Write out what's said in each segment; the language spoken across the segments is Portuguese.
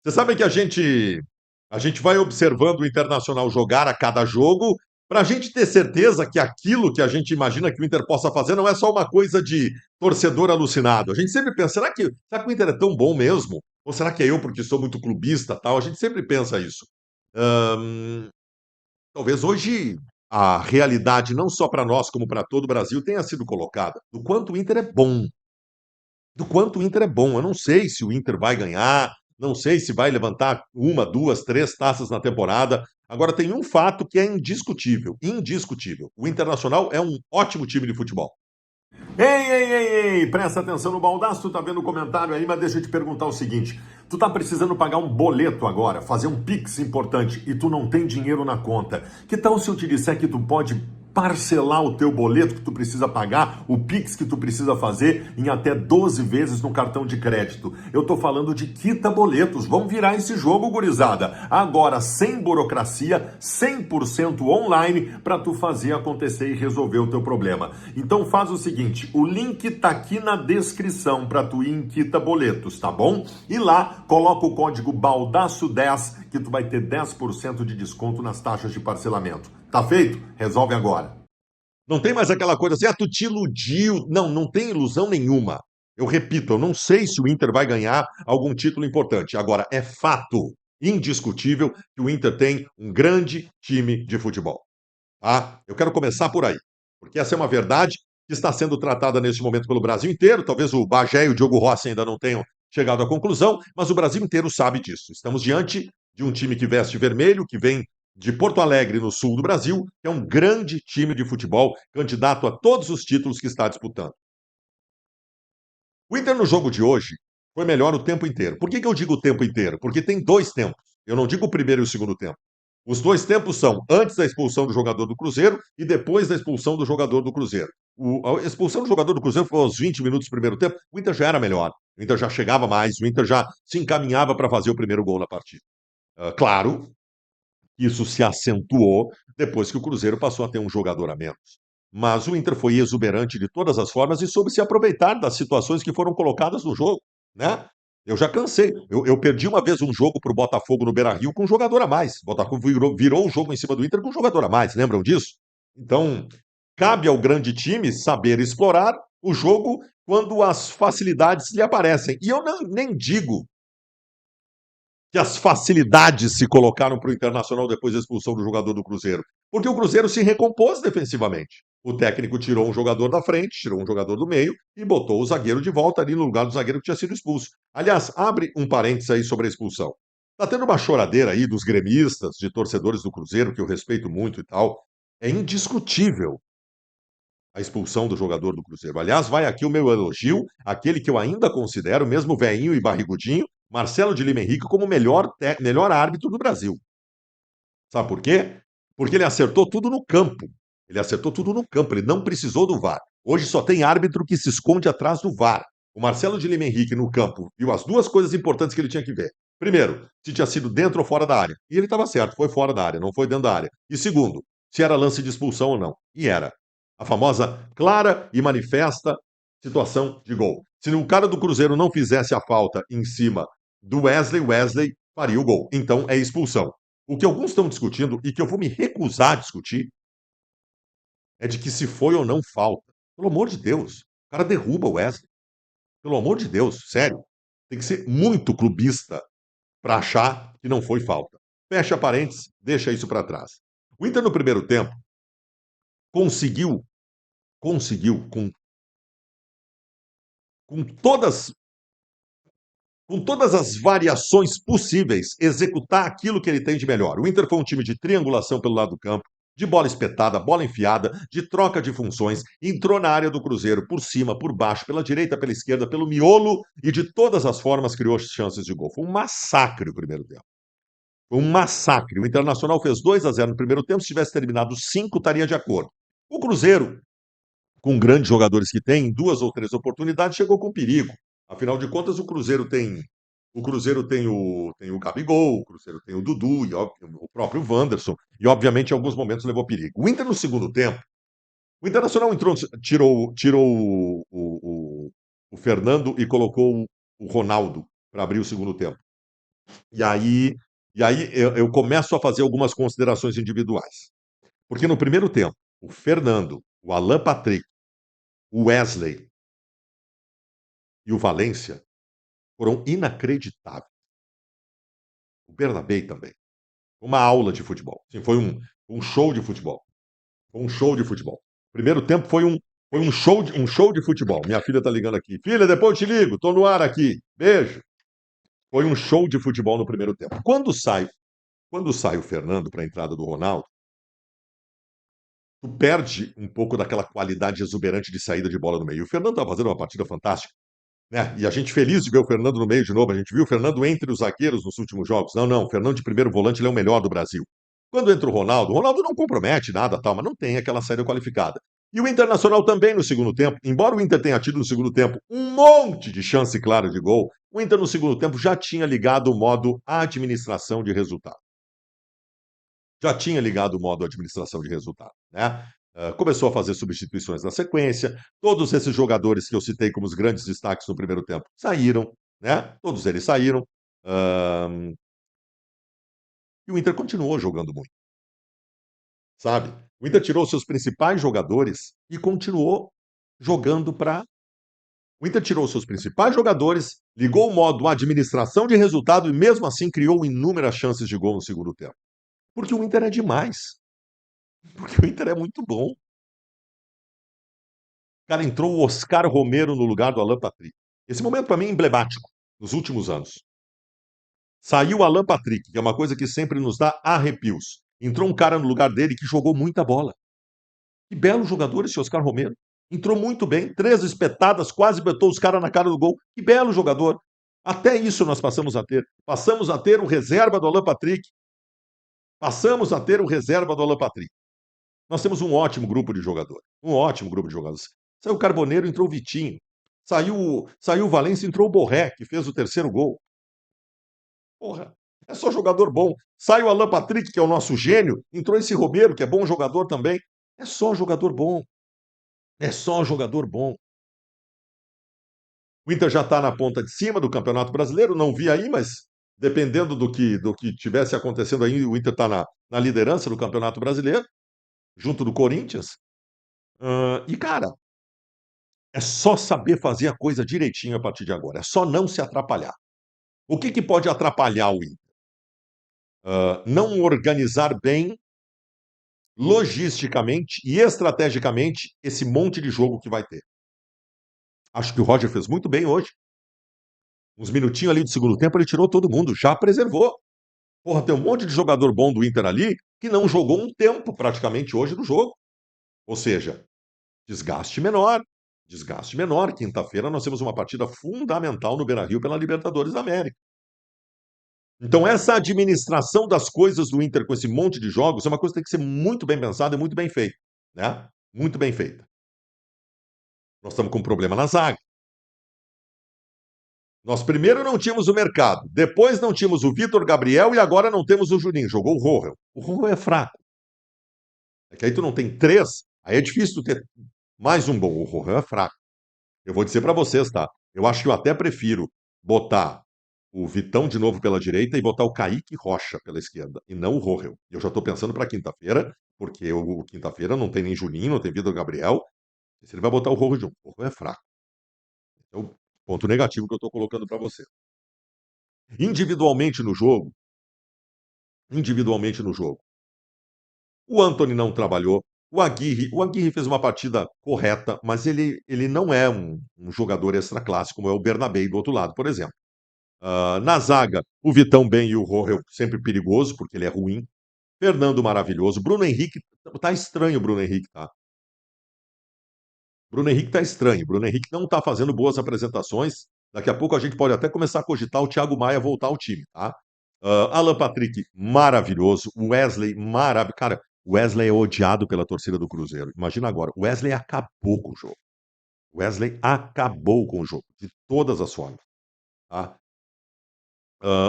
Você sabe que a gente vai observando o Internacional jogar a cada jogo para a gente ter certeza que aquilo que a gente imagina que o Inter possa fazer não é só uma coisa de torcedor alucinado. A gente sempre pensa, será que o Inter é tão bom mesmo? Ou será que é eu porque sou muito clubista tal? A gente sempre pensa isso. Ahn, Talvez hoje a realidade, não só para nós, como para todo o Brasil, tenha sido colocada. Do quanto o Inter é bom. Do quanto o Inter é bom. Eu não sei se o Inter vai ganhar, não sei se vai levantar uma, duas, três taças na temporada. Agora tem um fato que é indiscutível, indiscutível. O Internacional é um ótimo time de futebol. Ei, ei, ei, ei, presta atenção no baldaço, tu tá vendo o comentário aí, mas deixa eu te perguntar o seguinte, tu tá precisando pagar um boleto agora, fazer um Pix importante e tu não tem dinheiro na conta. Que tal se eu te disser que tu pode parcelar o teu boleto que tu precisa pagar, o Pix que tu precisa fazer em até 12 vezes no cartão de crédito? Eu tô falando de Quita Boletos, vamos virar esse jogo, gurizada. Agora, sem burocracia, 100% online, para tu fazer acontecer e resolver o teu problema. Então faz o seguinte, o link tá aqui na descrição para tu ir em Quita Boletos, tá bom? E lá, coloca o código BALDAÇO10 que tu vai ter 10% de desconto nas taxas de parcelamento. Tá feito? Resolve agora. Não tem mais aquela coisa assim, tu te iludiu. Não, não tem ilusão nenhuma. Eu repito, eu não sei se o Inter vai ganhar algum título importante. Agora, é fato indiscutível que o Inter tem um grande time de futebol. Tá? Eu quero começar por aí, porque essa é uma verdade que está sendo tratada neste momento pelo Brasil inteiro. Talvez o Bagé e o Diogo Rossi ainda não tenham chegado à conclusão, mas o Brasil inteiro sabe disso. Estamos diante de um time que veste vermelho, que vem de Porto Alegre, no sul do Brasil, que é um grande time de futebol, candidato a todos os títulos que está disputando. O Inter no jogo de hoje foi melhor o tempo inteiro. Por que eu digo o tempo inteiro? Porque tem dois tempos. Eu não digo o primeiro e o segundo tempo. Os dois tempos são antes da expulsão do jogador do Cruzeiro e depois da expulsão do jogador do Cruzeiro. A expulsão do jogador do Cruzeiro foi aos 20 minutos do primeiro tempo. O Inter já era melhor. O Inter já chegava mais. O Inter já se encaminhava para fazer o primeiro gol na partida. Claro, isso se acentuou depois que o Cruzeiro passou a ter um jogador a menos. Mas o Inter foi exuberante de todas as formas e soube se aproveitar das situações que foram colocadas no jogo, né? Eu já cansei. Eu perdi uma vez um jogo para o Botafogo no Beira-Rio com um jogador a mais. O Botafogo virou o jogo em cima do Inter com um jogador a mais. Lembram disso? Então, cabe ao grande time saber explorar o jogo quando as facilidades lhe aparecem. E eu nem digo que as facilidades se colocaram para o Internacional depois da expulsão do jogador do Cruzeiro. Porque o Cruzeiro se recompôs defensivamente. O técnico tirou um jogador da frente, tirou um jogador do meio e botou o zagueiro de volta ali no lugar do zagueiro que tinha sido expulso. Aliás, abre um parênteses aí sobre a expulsão. Tá tendo uma choradeira aí dos gremistas, de torcedores do Cruzeiro, que eu respeito muito e tal. É indiscutível a expulsão do jogador do Cruzeiro. Aliás, vai aqui o meu elogio, aquele que eu ainda considero, mesmo velhinho e barrigudinho, Marcelo de Lima Henrique, como o melhor árbitro do Brasil. Sabe por quê? Porque ele acertou tudo no campo. Ele acertou tudo no campo, ele não precisou do VAR. Hoje só tem árbitro que se esconde atrás do VAR. O Marcelo de Lima Henrique no campo viu as duas coisas importantes que ele tinha que ver. Primeiro, se tinha sido dentro ou fora da área. E ele estava certo, foi fora da área, não foi dentro da área. E segundo, se era lance de expulsão ou não. E era. A famosa clara e manifesta situação de gol. Se o cara do Cruzeiro não fizesse a falta em cima do Wesley, Wesley faria o gol. Então é expulsão. O que alguns estão discutindo e que eu vou me recusar a discutir é de que se foi ou não falta. Pelo amor de Deus, o cara derruba o Wesley. Pelo amor de Deus, sério. Tem que ser muito clubista para achar que não foi falta. Fecha parênteses, deixa isso para trás. O Inter no primeiro tempo conseguiu com todas com todas as variações possíveis, executar aquilo que ele tem de melhor. O Inter foi um time de triangulação pelo lado do campo, de bola espetada, bola enfiada, de troca de funções, entrou na área do Cruzeiro, por cima, por baixo, pela direita, pela esquerda, pelo miolo e de todas as formas criou chances de gol. Foi um massacre o primeiro tempo. Foi um massacre. O Internacional fez 2-0 no primeiro tempo, se tivesse terminado 5, estaria de acordo. O Cruzeiro, com grandes jogadores que tem, em duas ou três oportunidades, chegou com perigo. Afinal de contas, o Cruzeiro tem o Gabigol, o Cruzeiro tem o Dudu, e o próprio Wanderson, e obviamente em alguns momentos levou perigo. O Inter no segundo tempo, o Internacional entrou, tirou o Fernando e colocou o Ronaldo para abrir o segundo tempo. E aí, eu começo a fazer algumas considerações individuais. Porque no primeiro tempo, o Fernando, o Alan Patrick, o Wesley e o Valência foram inacreditáveis. O Bernabei também. Uma aula de futebol. Assim, foi um show de futebol. Foi um show de futebol. Primeiro tempo foi um show de futebol. Minha filha tá ligando aqui. Filha, depois eu te ligo. Tô no ar aqui. Beijo. Foi um show de futebol no primeiro tempo. Quando sai o Fernando para a entrada do Ronaldo, tu perde um pouco daquela qualidade exuberante de saída de bola no meio. O Fernando estava fazendo uma partida fantástica, né? E a gente feliz de ver o Fernando no meio de novo. A gente viu o Fernando entre os zagueiros nos últimos jogos. Não, não, o Fernando de primeiro volante ele é o melhor do Brasil. Quando entra o Ronaldo não compromete nada, tal, mas não tem aquela saída qualificada. E o Internacional também no segundo tempo, embora o Inter tenha tido no segundo tempo um monte de chance clara de gol, o Inter no segundo tempo já tinha ligado o modo administração de resultado. Já tinha ligado o modo administração de resultado, né? Começou a fazer substituições na sequência. Todos esses jogadores que eu citei como os grandes destaques no primeiro tempo saíram, né? Todos eles saíram. E o Inter continuou jogando muito, sabe? O Inter tirou seus principais jogadores e continuou jogando para. O Inter tirou seus principais jogadores, ligou o modo administração de resultado e mesmo assim criou inúmeras chances de gol no segundo tempo. Porque o Inter é demais. Porque o Inter é muito bom. Cara, entrou o Oscar Romero no lugar do Alan Patrick. Esse momento, para mim, é emblemático nos últimos anos. Saiu o Alan Patrick, que é uma coisa que sempre nos dá arrepios. Entrou um cara no lugar dele que jogou muita bola. Que belo jogador esse Oscar Romero. Entrou muito bem, 3 espetadas, quase botou os caras na cara do gol. Que belo jogador. Até isso nós passamos a ter. Passamos a ter o reserva do Alan Patrick. Passamos a ter o reserva do Alan Patrick. Nós temos um ótimo grupo de jogadores. Um ótimo grupo de jogadores. Saiu o Carboneiro, entrou o Vitinho. Saiu o Valência, entrou o Borré, que fez o terceiro gol. Porra, é só jogador bom. Sai o Alan Patrick, que é o nosso gênio. Entrou esse Romero, que é bom jogador também. É só jogador bom. É só jogador bom. O Inter já está na ponta de cima do Campeonato Brasileiro. Não vi aí, mas dependendo do que tivesse acontecendo aí, o Inter está na liderança do Campeonato Brasileiro, junto do Corinthians. E, cara, é só saber fazer a coisa direitinho a partir de agora. É só não se atrapalhar. O que pode atrapalhar o Inter? Não organizar bem, logisticamente e estrategicamente, esse monte de jogo que vai ter. Acho que o Roger fez muito bem hoje. Uns minutinhos ali de segundo tempo, ele tirou todo mundo, já preservou. Porra, tem um monte de jogador bom do Inter ali que não jogou um tempo praticamente hoje do jogo. Ou seja, desgaste menor. Desgaste menor. Quinta-feira nós temos uma partida fundamental no Beira-Rio pela Libertadores da América. Então, essa administração das coisas do Inter com esse monte de jogos é uma coisa que tem que ser muito bem pensada e muito bem feita, né? Muito bem feita. Nós estamos com um problema na zaga. Nós primeiro não tínhamos o Mercado, depois não tínhamos o Vitor Gabriel e agora não temos o Juninho. Jogou o Rohel. O Rohel é fraco. É que aí tu não tem 3, aí é difícil tu ter mais um bom. O Rohel é fraco. Eu vou dizer para vocês, tá? Eu acho que eu até prefiro botar o Vitão de novo pela direita e botar o Kaique Rocha pela esquerda, e não o Rohel. Eu já estou pensando para quinta-feira, porque o quinta-feira não tem nem Juninho, não tem Vitor Gabriel. Se ele vai botar o Rohel junto, o Rohel é fraco. É o ponto negativo que eu estou colocando para você. Individualmente no jogo, individualmente no jogo, o Antony não trabalhou. O Aguirre fez uma partida correta, mas ele não é um jogador extra-classe, como é o Bernabei do outro lado, por exemplo. Na zaga, o Vitão bem e o Rohel sempre perigoso, porque ele é ruim. Fernando maravilhoso. Bruno Henrique, tá estranho o Bruno Henrique, tá? Bruno Henrique tá estranho. Bruno Henrique não tá fazendo boas apresentações. Daqui a pouco a gente pode até começar a cogitar o Thiago Maia voltar ao time, tá? Alan Patrick, maravilhoso. Wesley, maravilhoso. Cara, Wesley é odiado pela torcida do Cruzeiro. Imagina agora, o Wesley acabou com o jogo. Wesley acabou com o jogo, de todas as formas, tá?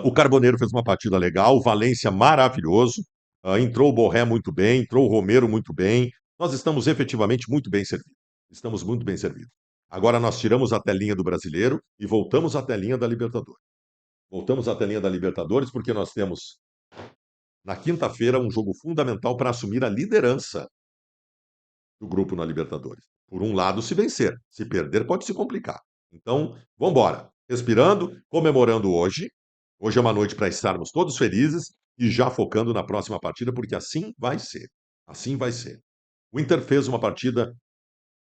O Carboneiro fez uma partida legal, o Valência maravilhoso, entrou o Borré muito bem, entrou o Romero muito bem. Nós estamos efetivamente muito bem servidos. Estamos muito bem servidos. Agora nós tiramos a telinha do brasileiro e voltamos à telinha da Libertadores. Voltamos à telinha da Libertadores, porque nós temos, na quinta-feira, um jogo fundamental para assumir a liderança do grupo na Libertadores. Por um lado, se vencer. Se perder, pode se complicar. Então, vamos embora. Respirando, comemorando hoje. Hoje é uma noite para estarmos todos felizes e já focando na próxima partida, porque assim vai ser. Assim vai ser. O Inter fez uma partida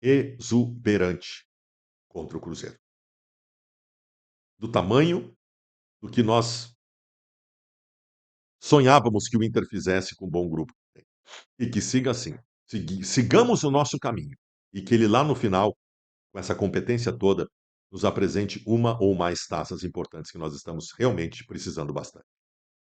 exuberante contra o Cruzeiro. Do tamanho do que nós sonhávamos que o Inter fizesse com um bom grupo. E que siga assim. Sigamos o nosso caminho. E que ele lá no final, com essa competência toda, nos apresente uma ou mais taças importantes que nós estamos realmente precisando bastante.